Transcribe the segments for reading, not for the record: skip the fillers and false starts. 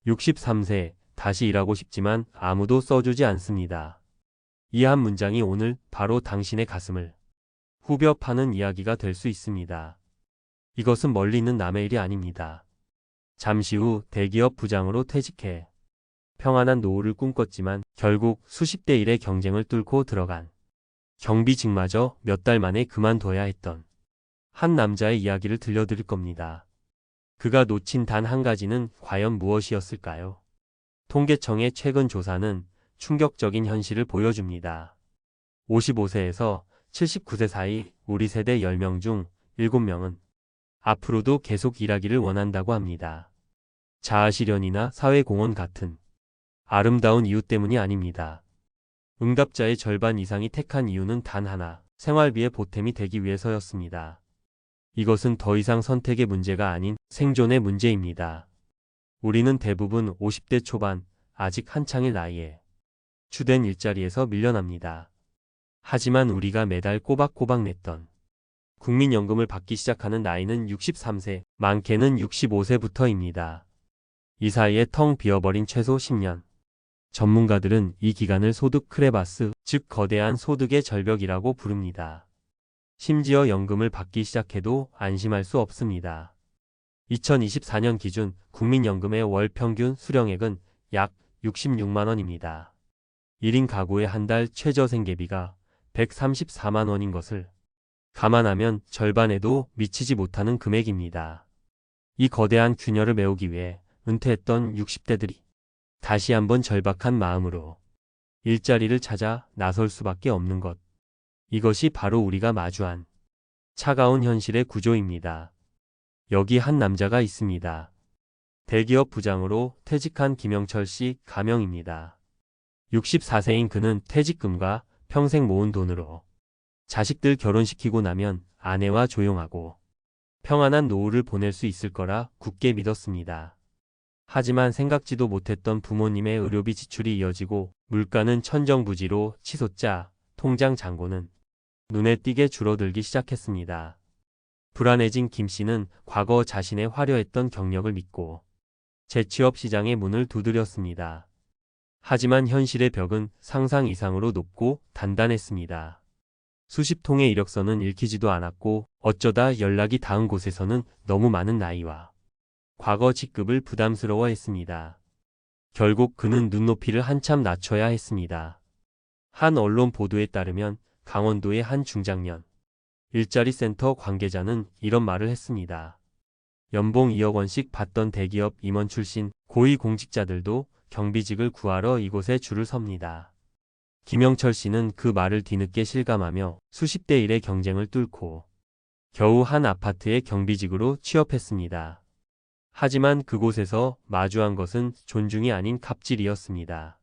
63세, 다시 일하고 싶지만 아무도 써주지 않습니다. 이 한 문장이 오늘 바로 당신의 가슴을 후벼 파는 이야기가 될 수 있습니다. 이것은 멀리 있는 남의 일이 아닙니다. 잠시 후 대기업 부장으로 퇴직해 평안한 노후를 꿈꿨지만 결국 수십 대 1의 경쟁을 뚫고 들어간 경비직마저 몇 달 만에 그만둬야 했던 한 남자의 이야기를 들려드릴 겁니다. 그가 놓친 단 한 가지는 과연 무엇이었을까요? 통계청의 최근 조사는 충격적인 현실을 보여줍니다. 55세에서 79세 사이 우리 세대 10명 중 7명은 앞으로도 계속 일하기를 원한다고 합니다. 자아실현이나 사회공헌 같은 아름다운 이유 때문이 아닙니다. 응답자의 절반 이상이 택한 이유는 단 하나, 생활비의 보탬이 되기 위해서였습니다. 이것은 더 이상 선택의 문제가 아닌 생존의 문제입니다. 우리는 대부분 50대 초반, 아직 한창일 나이에 주된 일자리에서 밀려납니다. 하지만 우리가 매달 꼬박꼬박 냈던 국민연금을 받기 시작하는 나이는 63세, 많게는 65세부터입니다. 이 사이에 텅 비어버린 최소 10년. 전문가들은 이 기간을 소득 크레바스, 즉 거대한 소득의 절벽이라고 부릅니다. 심지어 연금을 받기 시작해도 안심할 수 없습니다. 2024년 기준 국민연금의 월 평균 수령액은 약 66만 원입니다. 1인 가구의 한 달 최저 생계비가 134만 원인 것을 감안하면 절반에도 미치지 못하는 금액입니다. 이 거대한 균열을 메우기 위해 은퇴했던 60대들이 다시 한번 절박한 마음으로 일자리를 찾아 나설 수밖에 없는 것. 이것이 바로 우리가 마주한 차가운 현실의 구조입니다. 여기 한 남자가 있습니다. 대기업 부장으로 퇴직한 김영철 씨 가명입니다. 64세인 그는 퇴직금과 평생 모은 돈으로 자식들 결혼시키고 나면 아내와 조용하고 평안한 노후를 보낼 수 있을 거라 굳게 믿었습니다. 하지만 생각지도 못했던 부모님의 의료비 지출이 이어지고 물가는 천정부지로 치솟자 통장 잔고는 눈에 띄게 줄어들기 시작했습니다. 불안해진 김 씨는 과거 자신의 화려했던 경력을 믿고 재취업 시장의 문을 두드렸습니다. 하지만 현실의 벽은 상상 이상으로 높고 단단했습니다. 수십 통의 이력서는 읽히지도 않았고 어쩌다 연락이 닿은 곳에서는 너무 많은 나이와 과거 직급을 부담스러워했습니다. 결국 그는 눈높이를 한참 낮춰야 했습니다. 한 언론 보도에 따르면 강원도의 한 중장년 일자리 센터 관계자는 이런 말을 했습니다. 연봉 2억 원씩 받던 대기업 임원 출신 고위공직자들도 경비직을 구하러 이곳에 줄을 섭니다. 김영철 씨는 그 말을 뒤늦게 실감하며 수십 대 1의 경쟁을 뚫고 겨우 한 아파트의 경비직으로 취업했습니다. 하지만 그곳에서 마주한 것은 존중이 아닌 갑질이었습니다.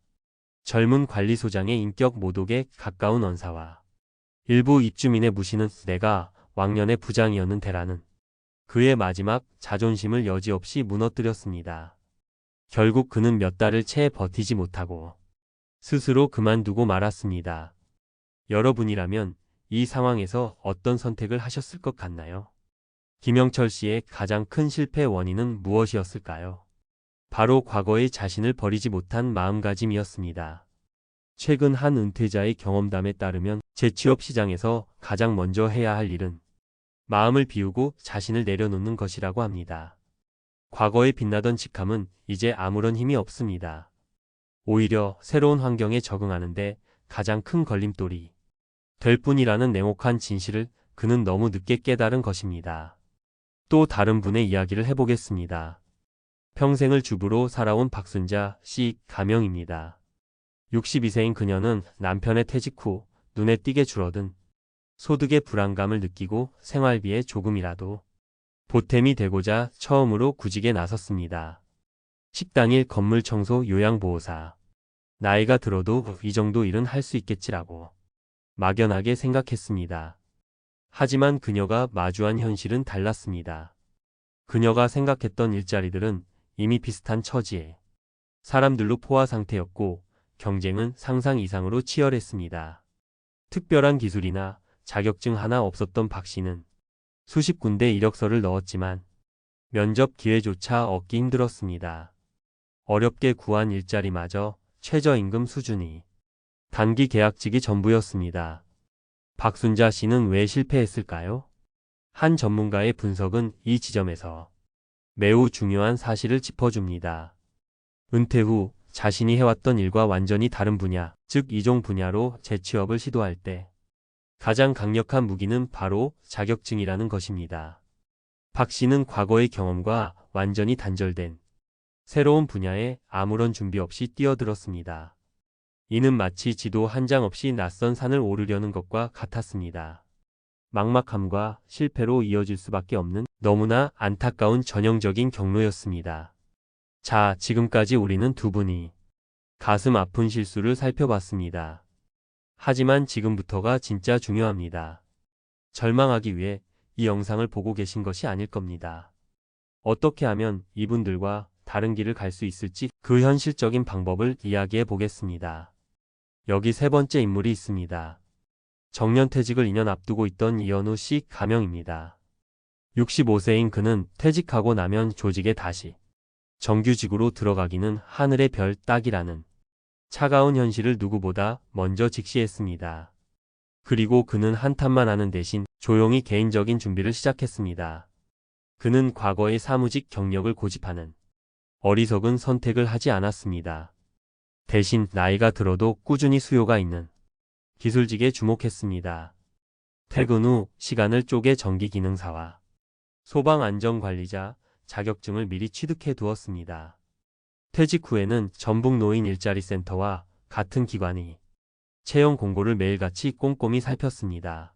젊은 관리소장의 인격 모독에 가까운 언사와 일부 입주민의 무시는 내가 왕년의 부장이었는데라는 그의 마지막 자존심을 여지없이 무너뜨렸습니다. 결국 그는 몇 달을 채 버티지 못하고 스스로 그만두고 말았습니다. 여러분이라면 이 상황에서 어떤 선택을 하셨을 것 같나요? 김영철 씨의 가장 큰 실패 원인은 무엇이었을까요? 바로 과거의 자신을 버리지 못한 마음가짐이었습니다. 최근 한 은퇴자의 경험담에 따르면 재취업 시장에서 가장 먼저 해야 할 일은 마음을 비우고 자신을 내려놓는 것이라고 합니다. 과거에 빛나던 직함은 이제 아무런 힘이 없습니다. 오히려 새로운 환경에 적응하는데 가장 큰 걸림돌이 될 뿐이라는 냉혹한 진실을 그는 너무 늦게 깨달은 것입니다. 또 다른 분의 이야기를 해보겠습니다. 평생을 주부로 살아온 박순자 씨 가명입니다. 62세인 그녀는 남편의 퇴직 후 눈에 띄게 줄어든 소득의 불안감을 느끼고 생활비에 조금이라도 보탬이 되고자 처음으로 구직에 나섰습니다. 식당 일, 건물 청소, 요양보호사. 나이가 들어도 이 정도 일은 할 수 있겠지라고 막연하게 생각했습니다. 하지만 그녀가 마주한 현실은 달랐습니다. 그녀가 생각했던 일자리들은 이미 비슷한 처지에 사람들로 포화 상태였고 경쟁은 상상 이상으로 치열했습니다. 특별한 기술이나 자격증 하나 없었던 박 씨는 수십 군데 이력서를 넣었지만 면접 기회조차 얻기 힘들었습니다. 어렵게 구한 일자리마저 최저임금 수준이 단기 계약직이 전부였습니다. 박순자 씨는 왜 실패했을까요? 한 전문가의 분석은 이 지점에서 매우 중요한 사실을 짚어줍니다. 은퇴 후 자신이 해왔던 일과 완전히 다른 분야, 즉 이종 분야로 재취업을 시도할 때 가장 강력한 무기는 바로 자격증이라는 것입니다. 박 씨는 과거의 경험과 완전히 단절된 새로운 분야에 아무런 준비 없이 뛰어들었습니다. 이는 마치 지도 한 장 없이 낯선 산을 오르려는 것과 같았습니다. 막막함과 실패로 이어질 수밖에 없는 너무나 안타까운 전형적인 경로였습니다. 자, 지금까지 우리는 두 분이 가슴 아픈 실수를 살펴봤습니다. 하지만 지금부터가 진짜 중요합니다. 절망하기 위해 이 영상을 보고 계신 것이 아닐 겁니다. 어떻게 하면 이분들과 다른 길을 갈 수 있을지 그 현실적인 방법을 이야기해 보겠습니다. 여기 세 번째 인물이 있습니다. 정년퇴직을 2년 앞두고 있던 이현우 씨 가명입니다. 65세인 그는 퇴직하고 나면 조직에 다시 정규직으로 들어가기는 하늘의 별 따기라는 차가운 현실을 누구보다 먼저 직시했습니다. 그리고 그는 한탄만 하는 대신 조용히 개인적인 준비를 시작했습니다. 그는 과거의 사무직 경력을 고집하는 어리석은 선택을 하지 않았습니다. 대신 나이가 들어도 꾸준히 수요가 있는 기술직에 주목했습니다. 퇴근 후 시간을 쪼개 정기기능사와 소방안전관리자 자격증을 미리 취득해 두었습니다. 퇴직 후에는 전북노인 일자리센터와 같은 기관이 채용 공고를 매일같이 꼼꼼히 살폈습니다.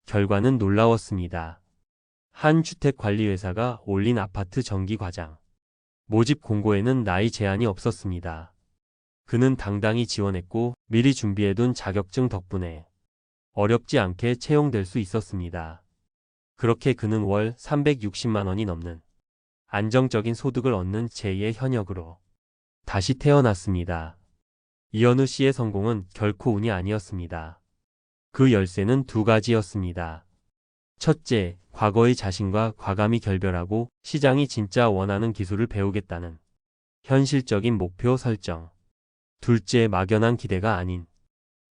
결과는 놀라웠습니다. 한 주택관리회사가 올린 아파트 전기과장 모집 공고에는 나이 제한이 없었습니다. 그는 당당히 지원했고 미리 준비해둔 자격증 덕분에 어렵지 않게 채용될 수 있었습니다. 그렇게 그는 월 360만 원이 넘는 안정적인 소득을 얻는 제2의 현역으로 다시 태어났습니다. 이현우 씨의 성공은 결코 운이 아니었습니다. 그 열쇠는 두 가지였습니다. 첫째, 과거의 자신과 과감히 결별하고 시장이 진짜 원하는 기술을 배우겠다는 현실적인 목표 설정. 둘째, 막연한 기대가 아닌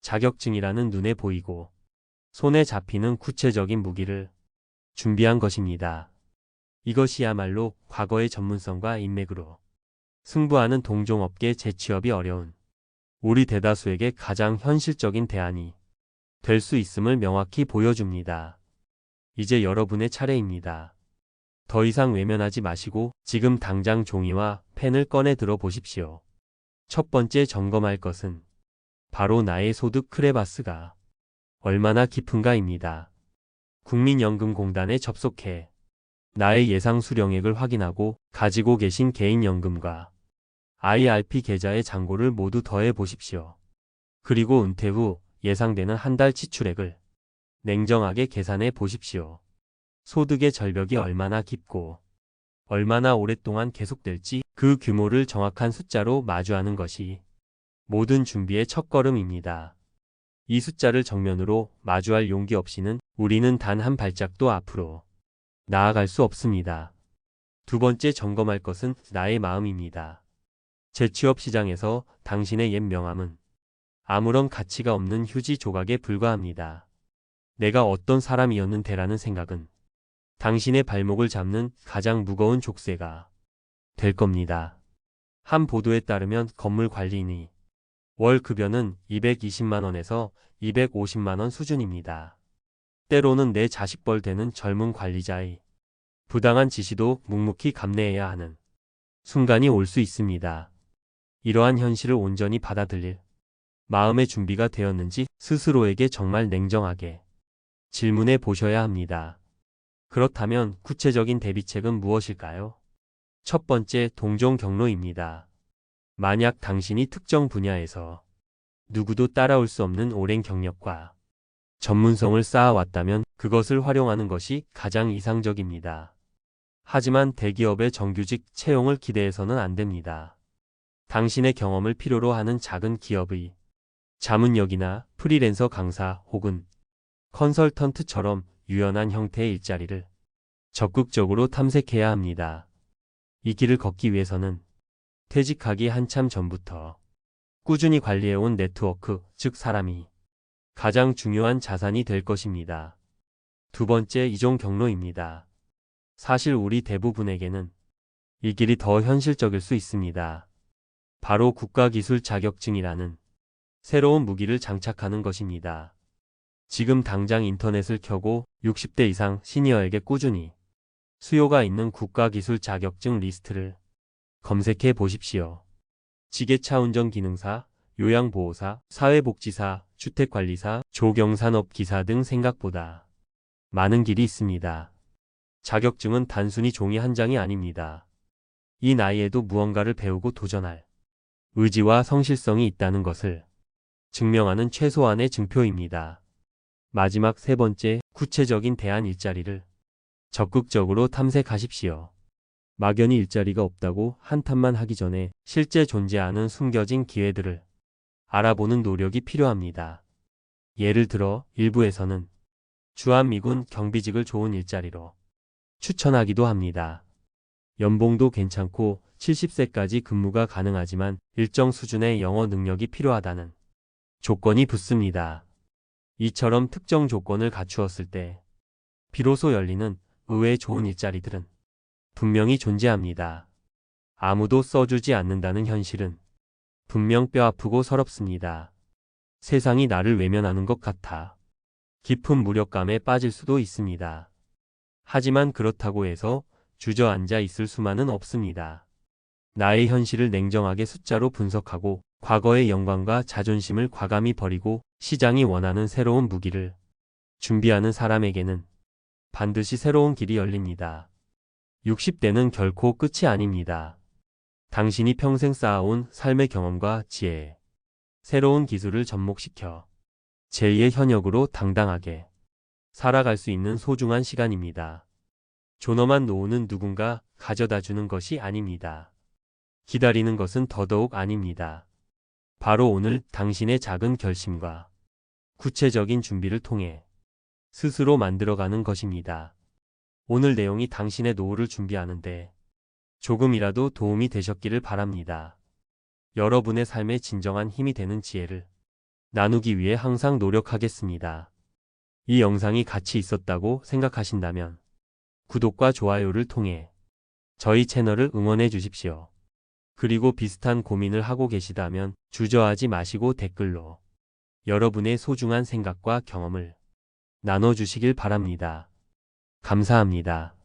자격증이라는 눈에 보이고 손에 잡히는 구체적인 무기를 준비한 것입니다. 이것이야말로 과거의 전문성과 인맥으로 승부하는 동종업계 재취업이 어려운 우리 대다수에게 가장 현실적인 대안이 될 수 있음을 명확히 보여줍니다. 이제 여러분의 차례입니다. 더 이상 외면하지 마시고 지금 당장 종이와 펜을 꺼내 들어 보십시오. 첫 번째 점검할 것은 바로 나의 소득 크레바스가 얼마나 깊은가입니다. 국민연금공단에 접속해 나의 예상 수령액을 확인하고 가지고 계신 개인연금과 IRP 계좌의 잔고를 모두 더해 보십시오. 그리고 은퇴 후 예상되는 한 달 지출액을 냉정하게 계산해 보십시오. 소득의 절벽이 얼마나 깊고 얼마나 오랫동안 계속될지 그 규모를 정확한 숫자로 마주하는 것이 모든 준비의 첫걸음입니다. 이 숫자를 정면으로 마주할 용기 없이는 우리는 단 한 발짝도 앞으로 나아갈 수 없습니다. 두 번째 점검할 것은 나의 마음입니다. 재취업 시장에서 당신의 옛 명함은 아무런 가치가 없는 휴지 조각에 불과합니다. 내가 어떤 사람이었는데라는 생각은 당신의 발목을 잡는 가장 무거운 족쇄가 될 겁니다. 한 보도에 따르면 건물 관리인이 월 급여는 220만 원에서 250만 원 수준입니다. 때로는 내 자식벌 되는 젊은 관리자의 부당한 지시도 묵묵히 감내해야 하는 순간이 올 수 있습니다. 이러한 현실을 온전히 받아들일 마음의 준비가 되었는지 스스로에게 정말 냉정하게 질문해 보셔야 합니다. 그렇다면 구체적인 대비책은 무엇일까요? 첫 번째, 동종 경로입니다. 만약 당신이 특정 분야에서 누구도 따라올 수 없는 오랜 경력과 전문성을 쌓아왔다면 그것을 활용하는 것이 가장 이상적입니다. 하지만 대기업의 정규직 채용을 기대해서는 안 됩니다. 당신의 경험을 필요로 하는 작은 기업의 자문역이나 프리랜서 강사 혹은 컨설턴트처럼 유연한 형태의 일자리를 적극적으로 탐색해야 합니다. 이 길을 걷기 위해서는 퇴직하기 한참 전부터 꾸준히 관리해온 네트워크, 즉 사람이 가장 중요한 자산이 될 것입니다. 두 번째, 이종 경로입니다. 사실 우리 대부분에게는 이 길이 더 현실적일 수 있습니다. 바로 국가기술 자격증이라는 새로운 무기를 장착하는 것입니다. 지금 당장 인터넷을 켜고 60대 이상 시니어에게 꾸준히 수요가 있는 국가기술 자격증 리스트를 검색해 보십시오. 지게차 운전기능사, 요양보호사, 사회복지사, 주택관리사, 조경산업기사 등 생각보다 많은 길이 있습니다. 자격증은 단순히 종이 한 장이 아닙니다. 이 나이에도 무언가를 배우고 도전할 의지와 성실성이 있다는 것을 증명하는 최소한의 증표입니다. 마지막 세 번째, 구체적인 대안 일자리를 적극적으로 탐색하십시오. 막연히 일자리가 없다고 한탄만 하기 전에 실제 존재하는 숨겨진 기회들을 알아보는 노력이 필요합니다. 예를 들어 일부에서는 주한미군 경비직을 좋은 일자리로 추천하기도 합니다. 연봉도 괜찮고 70세까지 근무가 가능하지만 일정 수준의 영어 능력이 필요하다는 조건이 붙습니다. 이처럼 특정 조건을 갖추었을 때 비로소 열리는 의외의 좋은 일자리들은 분명히 존재합니다. 아무도 써주지 않는다는 현실은 분명 뼈아프고 서럽습니다. 세상이 나를 외면하는 것 같아 깊은 무력감에 빠질 수도 있습니다. 하지만 그렇다고 해서 주저앉아 있을 수만은 없습니다. 나의 현실을 냉정하게 숫자로 분석하고 과거의 영광과 자존심을 과감히 버리고 시장이 원하는 새로운 무기를 준비하는 사람에게는 반드시 새로운 길이 열립니다. 60대는 결코 끝이 아닙니다. 당신이 평생 쌓아온 삶의 경험과 지혜에 새로운 기술을 접목시켜 제2의 현역으로 당당하게 살아갈 수 있는 소중한 시간입니다. 존엄한 노후는 누군가 가져다주는 것이 아닙니다. 기다리는 것은 더더욱 아닙니다. 바로 오늘 당신의 작은 결심과 구체적인 준비를 통해 스스로 만들어가는 것입니다. 오늘 내용이 당신의 노후를 준비하는데 조금이라도 도움이 되셨기를 바랍니다. 여러분의 삶에 진정한 힘이 되는 지혜를 나누기 위해 항상 노력하겠습니다. 이 영상이 가치 있었다고 생각하신다면 구독과 좋아요를 통해 저희 채널을 응원해 주십시오. 그리고 비슷한 고민을 하고 계시다면 주저하지 마시고 댓글로 여러분의 소중한 생각과 경험을 나눠주시길 바랍니다. 감사합니다.